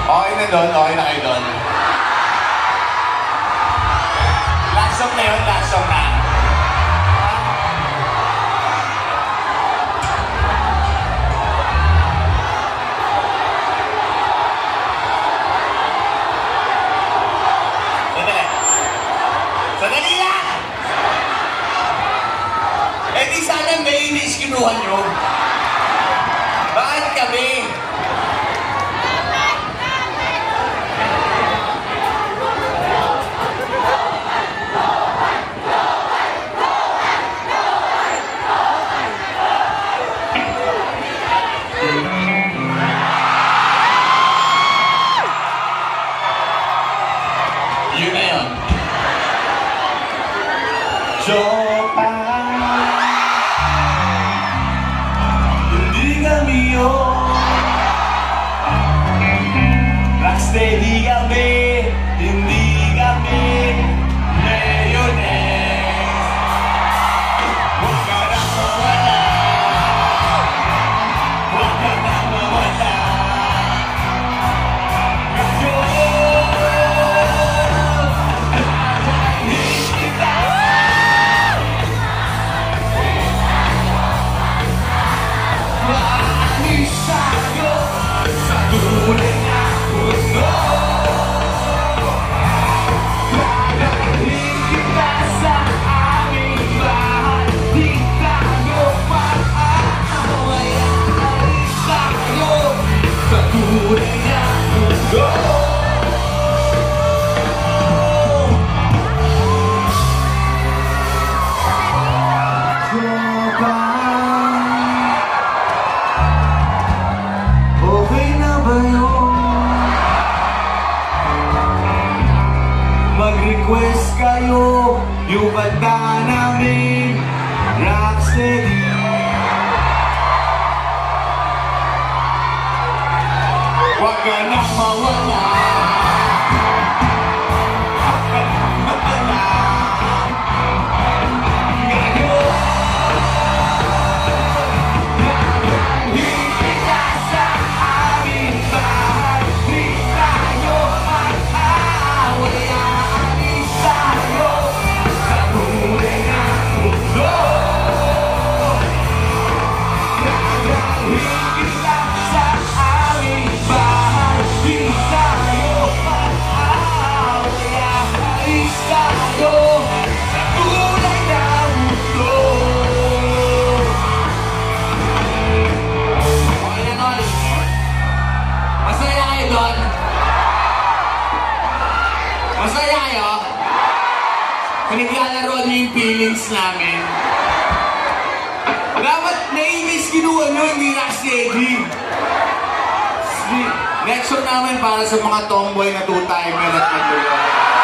Okay na doon, okay na kayo doon. Last song na yun, last song na. Sandali lang! Eh di sana may iniskinuhan nyo. Bakit kami? Yun na yun. Chopa, hindi kami yun. Rocksteady kami, hindi kami mayonnaise. Huwag ka na mawala, huwag ka na mawala. Mag-request kayo yung kanta namin, Rocksteady. Huwag ka na mawala. Masaya kayo? Pinaglalaro niyo yung feelings namin. Dapat nainis kinuha nyo, hindi Rocksteady. Next song namin para sa mga tomboy na two-timer at mag-ulo.